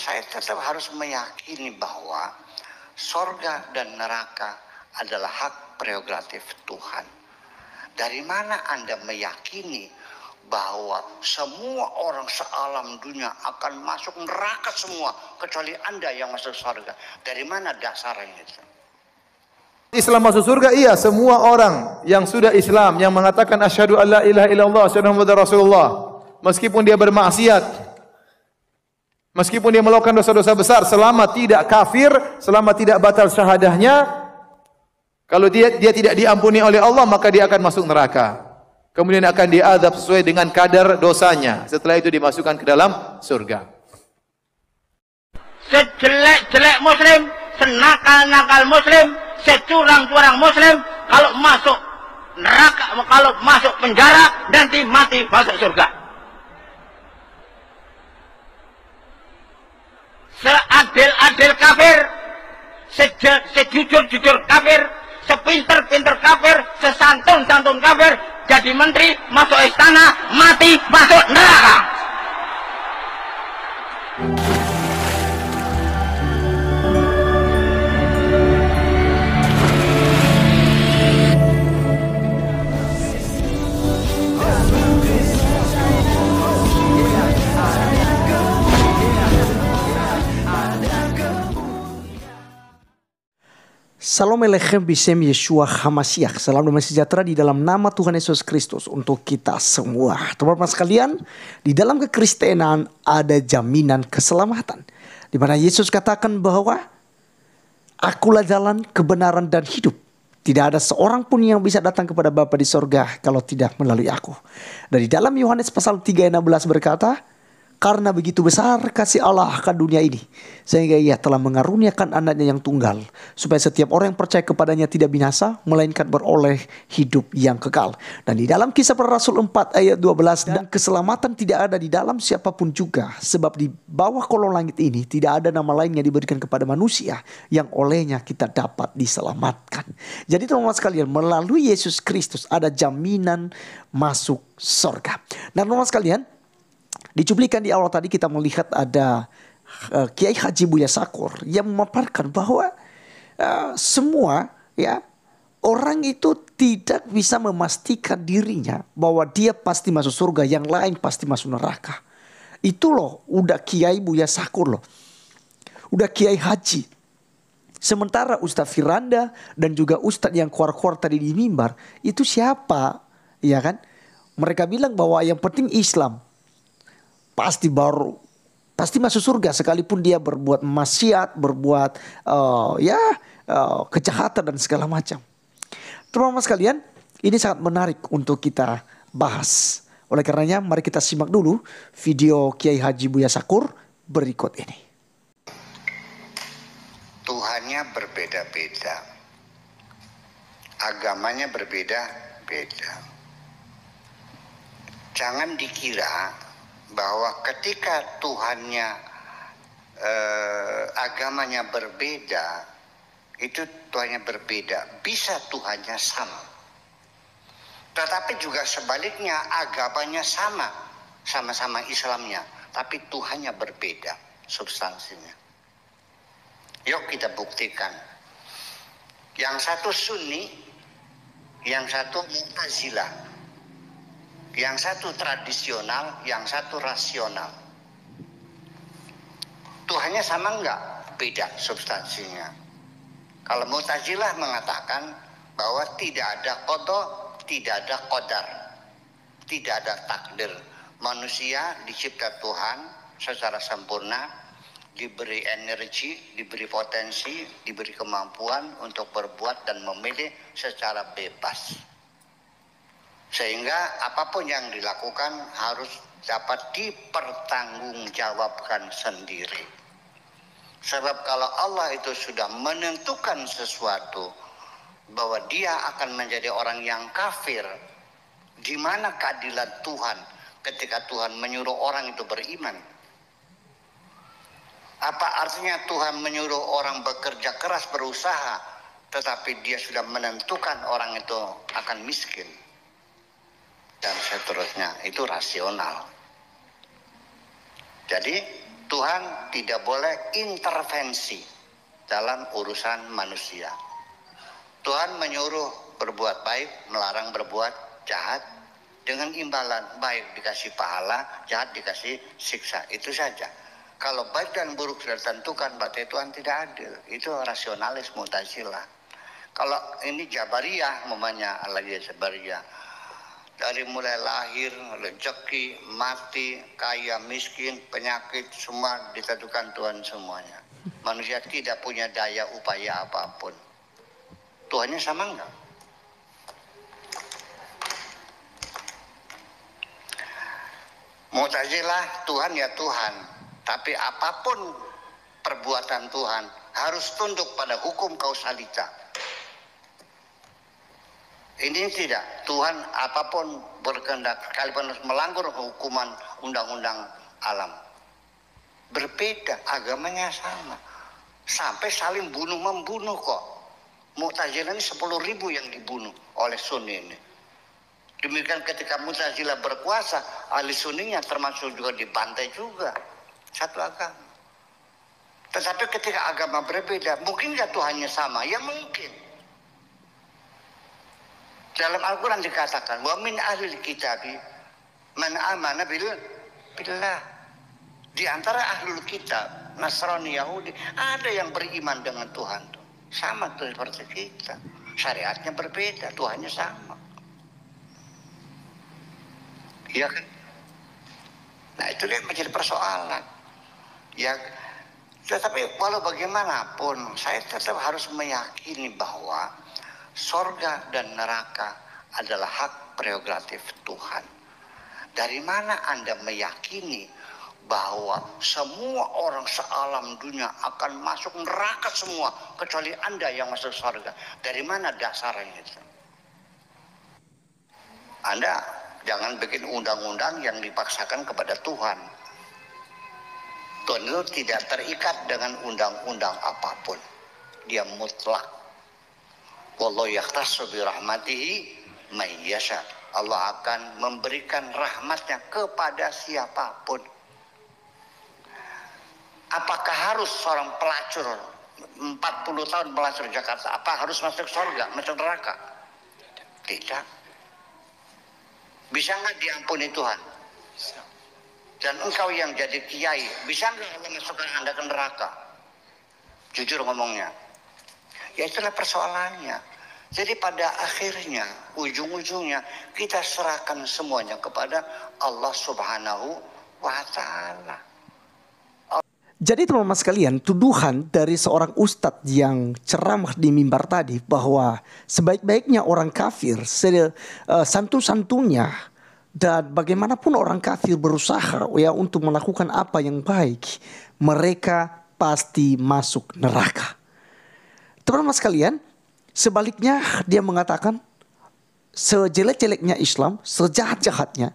saya tetap harus meyakini bahwa sorga dan neraka adalah hak prerogatif Tuhan. Dari mana Anda meyakini bahwa semua orang sealam dunia akan masuk neraka semua kecuali Anda yang masuk surga? Dari mana dasarnya itu? Islam masuk surga, iya, semua orang yang sudah Islam, yang mengatakan asyhadu alla ilaha illallah, asyhadu anna muhammadar rasulullah, meskipun dia bermaksiat, meskipun dia melakukan dosa-dosa besar, selama tidak kafir, selama tidak batal syahadahnya, kalau dia tidak diampuni oleh Allah, maka dia akan masuk neraka. Kemudian akan diazab sesuai dengan kadar dosanya. Setelah itu dimasukkan ke dalam surga. Sejelek-jelek muslim, senakal-nakal muslim, securang-curang muslim, kalau masuk neraka, kalau masuk penjara, nanti mati masuk surga. Seadil-adil kafir, sejujur-jujur kafir, sepinter-pinter kafir, sesantun-santun kafir, jadi menteri, masuk istana, mati masuk neraka. Salam Alechem Bisem Yeshua Hamasiah. Salam damai sejahtera di dalam nama Tuhan Yesus Kristus untuk kita semua. Teman-teman sekalian, di dalam kekristenan ada jaminan keselamatan. Di mana Yesus katakan bahwa Akulah jalan, kebenaran dan hidup. Tidak ada seorang pun yang bisa datang kepada Bapa di sorga kalau tidak melalui aku. Dan di dalam Yohanes pasal 3 ayat 16 berkata, karena begitu besar kasih Allah akan dunia ini, sehingga ia telah mengaruniakan anaknya yang tunggal, supaya setiap orang yang percaya kepadanya tidak binasa, melainkan beroleh hidup yang kekal. Dan di dalam Kisah Para Rasul 4 ayat 12, dan keselamatan tidak ada di dalam siapapun juga, sebab di bawah kolong langit ini tidak ada nama lain yang diberikan kepada manusia, yang olehnya kita dapat diselamatkan. Jadi teman-teman sekalian, melalui Yesus Kristus ada jaminan masuk surga. Dan teman-teman sekalian, di cuplikan di awal tadi kita melihat ada Kiai Haji Buya Sakur yang memaparkan bahwa semua orang itu tidak bisa memastikan dirinya bahwa dia pasti masuk surga, yang lain pasti masuk neraka. Itu loh udah Kiai Buya Sakur loh. Udah Kiai Haji. Sementara Ustadz Firanda dan juga Ustadz yang keluar-keluar tadi di mimbar itu siapa? Ya kan? Mereka bilang bahwa yang penting Islam. Pasti masuk surga sekalipun dia berbuat maksiat, berbuat kejahatan dan segala macam. Teman-teman sekalian, ini sangat menarik untuk kita bahas. Oleh karenanya mari kita simak dulu video Kiai Haji Buya Sakur berikut ini. Tuhannya berbeda-beda, agamanya berbeda-beda. Jangan dikira bahwa ketika Tuhannya agamanya berbeda, itu Tuhannya berbeda, bisa Tuhannya sama. Tetapi juga sebaliknya, agamanya sama-sama Islamnya, tapi Tuhannya berbeda substansinya. Yuk kita buktikan. Yang satu Sunni, yang satu Mu'tazilah. Yang satu tradisional, yang satu rasional. Tuhannya sama enggak? Beda substansinya. Kalau Mu'tazilah mengatakan bahwa tidak ada qada, tidak ada qadar, tidak ada takdir. Manusia dicipta Tuhan secara sempurna, diberi energi, diberi potensi, diberi kemampuan untuk berbuat dan memilih secara bebas. Sehingga apapun yang dilakukan harus dapat dipertanggungjawabkan sendiri. Sebab kalau Allah itu sudah menentukan sesuatu bahwa dia akan menjadi orang yang kafir, di mana keadilan Tuhan ketika Tuhan menyuruh orang itu beriman? Apa artinya Tuhan menyuruh orang bekerja keras, berusaha, tetapi dia sudah menentukan orang itu akan miskin? Dan seterusnya, itu rasional. Jadi Tuhan tidak boleh intervensi dalam urusan manusia. Tuhan menyuruh berbuat baik, melarang berbuat jahat, dengan imbalan baik dikasih pahala, jahat dikasih siksa. Itu saja. Kalau baik dan buruk sudah ditentukan, berarti Tuhan tidak adil. Itu rasionalis Mu'tazilah. Kalau ini Jabariyah, namanya lagi Jabariyah. Dari mulai lahir, rezeki, mati, kaya, miskin, penyakit, semua ditentukan Tuhan semuanya. Manusia tidak punya daya upaya apapun. Tuhannya sama enggak? Mu'tazilah, Tuhan ya Tuhan. Tapi apapun perbuatan Tuhan harus tunduk pada hukum kausalita. Ini tidak. Tuhan apapun berkehendak, sekalipun melanggar hukuman undang-undang alam. Berbeda, agamanya sama. Sampai saling bunuh-membunuh kok. Mu'tazilah ini 10.000 yang dibunuh oleh Sunni ini. Demikian ketika Mu'tazilah berkuasa, ahli Sunninya termasuk juga dibantai juga. Satu agama. Tetapi ketika agama berbeda, mungkin nggak Tuhannya sama? Ya mungkin. Dalam Al-Quran dikatakan, wa min ahlil kitabi man amana billah. Di antara ahlul kitab, Nasrani, Yahudi, ada yang beriman dengan Tuhan. Sama tuh seperti kita. Syariatnya berbeda, Tuhannya sama. Iya kan? Nah itu dia menjadi persoalan. Ya, tetapi walau bagaimanapun, saya tetap harus meyakini bahwa sorga dan neraka adalah hak prerogatif Tuhan. Dari mana Anda meyakini bahwa semua orang sealam dunia akan masuk neraka semua, kecuali Anda yang masuk sorga? Dari mana dasarnya itu? Anda jangan bikin undang-undang yang dipaksakan kepada Tuhan. Tuhan itu tidak terikat dengan undang-undang apapun. Dia mutlak. Wallahu yakhtassu bi rahmatihi may yasha. Allah akan memberikan rahmatnya kepada siapapun. Apakah harus seorang pelacur 40 tahun pelacur Jakarta, apa harus masuk surga, masuk neraka? Tidak. Bisa nggak diampuni Tuhan? Dan engkau yang jadi kiai, bisa nggak Allah masukkan Anda ke neraka? Jujur ngomongnya. Ya itulah persoalannya. Jadi pada akhirnya, ujung-ujungnya kita serahkan semuanya kepada Allah Subhanahu wa Ta'ala. Jadi teman-teman sekalian, tuduhan dari seorang ustadz yang ceramah di mimbar tadi bahwa sebaik-baiknya orang kafir, santu-santunya, dan bagaimanapun orang kafir berusaha ya untuk melakukan apa yang baik, mereka pasti masuk neraka. Teman-teman sekalian, sebaliknya dia mengatakan sejelek-jeleknya Islam, sejahat-jahatnya,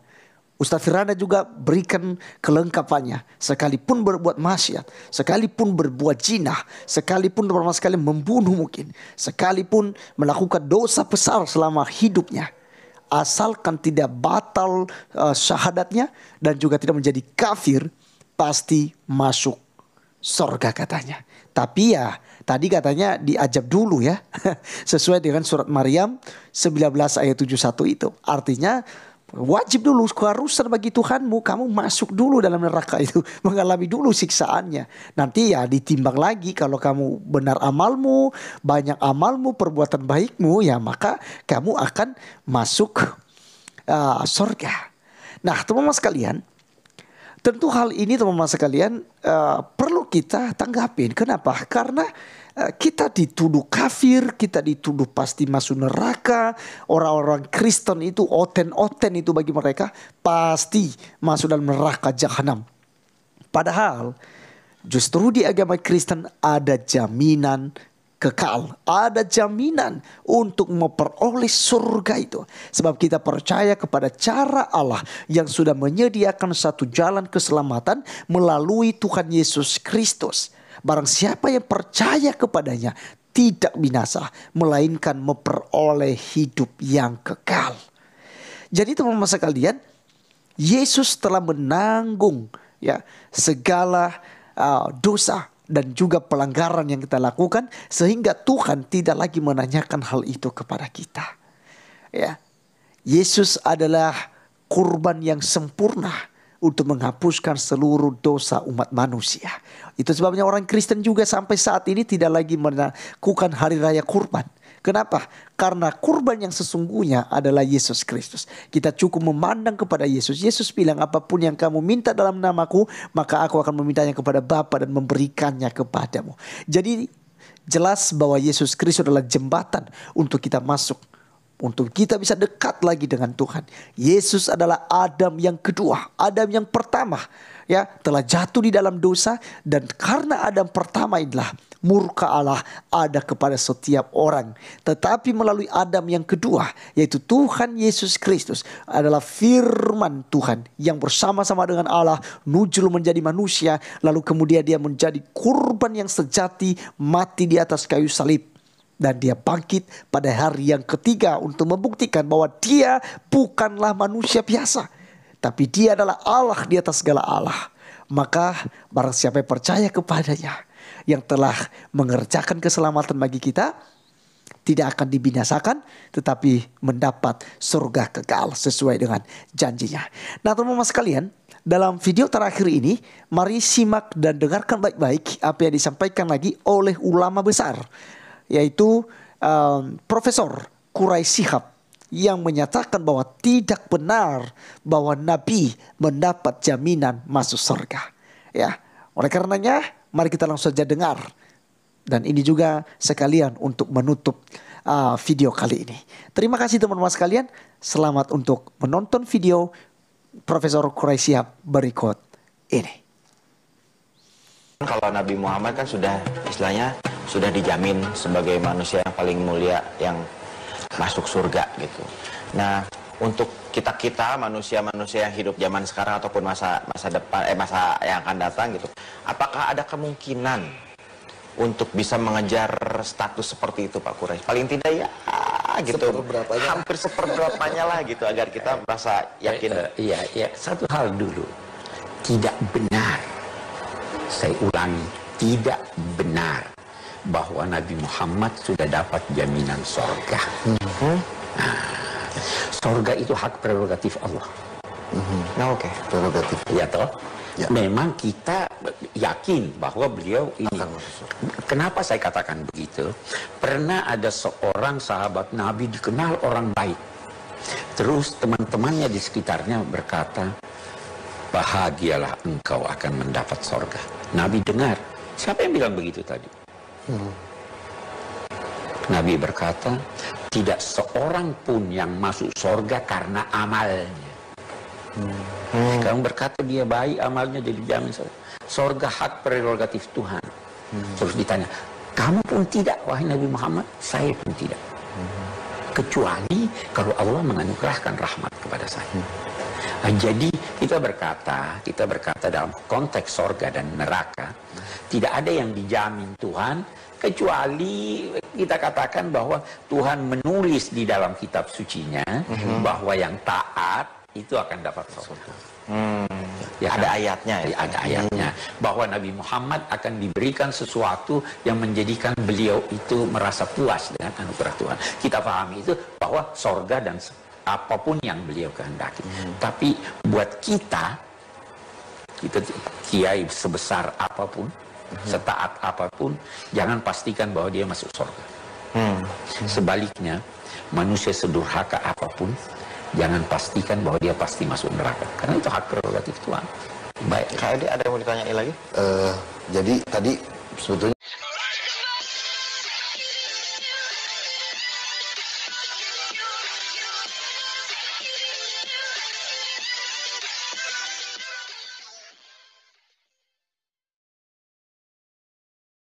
Ustaz Firanda juga berikan kelengkapannya. Sekalipun berbuat maksiat, sekalipun berbuat zina, sekalipun teman-teman sekalian membunuh mungkin, sekalipun melakukan dosa besar selama hidupnya, asalkan tidak batal syahadatnya dan juga tidak menjadi kafir, pasti masuk surga katanya. Tapi ya tadi katanya diajab dulu ya. Sesuai dengan surat Maryam 19 ayat 71 itu. Artinya wajib dulu, keharusan bagi Tuhanmu, kamu masuk dulu dalam neraka itu, mengalami dulu siksaannya. Nanti ya ditimbang lagi, kalau kamu benar amalmu, banyak amalmu, perbuatan baikmu, ya maka kamu akan masuk surga. Nah teman-teman sekalian, tentu hal ini teman-teman sekalian perlu kita tanggapin. Kenapa? Karena kita dituduh kafir, kita dituduh pasti masuk neraka. Orang-orang Kristen itu oten-oten itu bagi mereka pasti masuk dalam neraka jahanam. Padahal justru di agama Kristen ada jaminan kekal, ada jaminan untuk memperoleh surga itu. Sebab kita percaya kepada cara Allah yang sudah menyediakan satu jalan keselamatan melalui Tuhan Yesus Kristus. Barang siapa yang percaya kepadanya tidak binasa, melainkan memperoleh hidup yang kekal. Jadi teman-teman sekalian, Yesus telah menanggung ya segala dosa dan juga pelanggaran yang kita lakukan, sehingga Tuhan tidak lagi menanyakan hal itu kepada kita. Ya, Yesus adalah kurban yang sempurna untuk menghapuskan seluruh dosa umat manusia. Itu sebabnya orang Kristen juga sampai saat ini tidak lagi melakukan hari raya kurban. Kenapa? Karena kurban yang sesungguhnya adalah Yesus Kristus. Kita cukup memandang kepada Yesus. Yesus bilang, apapun yang kamu minta dalam namaku, maka aku akan memintanya kepada Bapa dan memberikannya kepadamu. Jadi jelas bahwa Yesus Kristus adalah jembatan untuk kita masuk, untuk kita bisa dekat lagi dengan Tuhan. Yesus adalah Adam yang kedua, Adam yang pertama, ya, telah jatuh di dalam dosa, dan karena Adam pertama inilah murka Allah ada kepada setiap orang. Tetapi melalui Adam yang kedua, yaitu Tuhan Yesus Kristus, adalah firman Tuhan yang bersama-sama dengan Allah nujul menjadi manusia, lalu kemudian dia menjadi kurban yang sejati, mati di atas kayu salib. Dan dia bangkit pada hari yang ketiga untuk membuktikan bahwa dia bukanlah manusia biasa, tapi dia adalah Allah di atas segala Allah. Maka barang siapa yang percaya kepadanya, yang telah mengerjakan keselamatan bagi kita, tidak akan dibinasakan, tetapi mendapat surga kekal sesuai dengan janjinya. Nah, teman-teman sekalian, dalam video terakhir ini, mari simak dan dengarkan baik-baik apa yang disampaikan lagi oleh ulama besar, yaitu Profesor Quraisy Shihab, yang menyatakan bahwa tidak benar bahwa Nabi mendapat jaminan masuk surga. Ya, oleh karenanya mari kita langsung saja dengar. Dan ini juga sekalian untuk menutup video kali ini. Terima kasih teman-teman sekalian. Selamat untuk menonton video Profesor Quraisy Shihab berikut ini. Kalau Nabi Muhammad kan sudah istilahnya sudah dijamin sebagai manusia yang paling mulia yang masuk surga gitu. Nah, untuk kita manusia-manusia yang hidup zaman sekarang ataupun masa depan masa yang akan datang gitu, apakah ada kemungkinan untuk bisa mengejar status seperti itu Pak Quraisy? Paling tidak ya gitu, hampir seperberapanya lah gitu, agar kita merasa yakin. Iya, satu hal dulu, tidak benar, saya ulangi, tidak benar bahwa Nabi Muhammad sudah dapat jaminan sorga. Nah, sorga itu hak prerogatif Allah. Nah, oke, prerogatif. Ya toh. Ya. Memang kita yakin bahwa beliau ini. Kenapa saya katakan begitu? Pernah ada seorang sahabat Nabi dikenal orang baik. Terus teman-temannya di sekitarnya berkata, bahagialah engkau akan mendapat sorga. Nabi dengar. Siapa yang bilang begitu tadi? Nabi berkata, tidak seorang pun yang masuk sorga karena amalnya. Kamu berkata dia baik, amalnya jadi jamin sorga. Sorga hak prerogatif Tuhan. Terus ditanya, kamu pun tidak, wahai Nabi Muhammad? Saya pun tidak. Kecuali kalau Allah menganugerahkan rahmat kepada saya. Jadi kita berkata dalam konteks sorga dan neraka, tidak ada yang dijamin Tuhan, kecuali kita katakan bahwa Tuhan menulis di dalam kitab sucinya bahwa yang taat itu akan dapat surga. Ya, ada ayatnya, ya? Ada ayatnya bahwa Nabi Muhammad akan diberikan sesuatu yang menjadikan beliau itu merasa puas dengan anugerah Tuhan. Kita pahami itu bahwa sorga dan apapun yang beliau kehendaki. Tapi buat kita kiai sebesar apapun, setaat apapun, jangan pastikan bahwa dia masuk surga. Sebaliknya, manusia sedurhaka apapun, jangan pastikan bahwa dia pasti masuk neraka. Karena itu hak prerogatif Tuhan. Baik, KD ada yang mau ditanyai lagi? Jadi tadi sebetulnya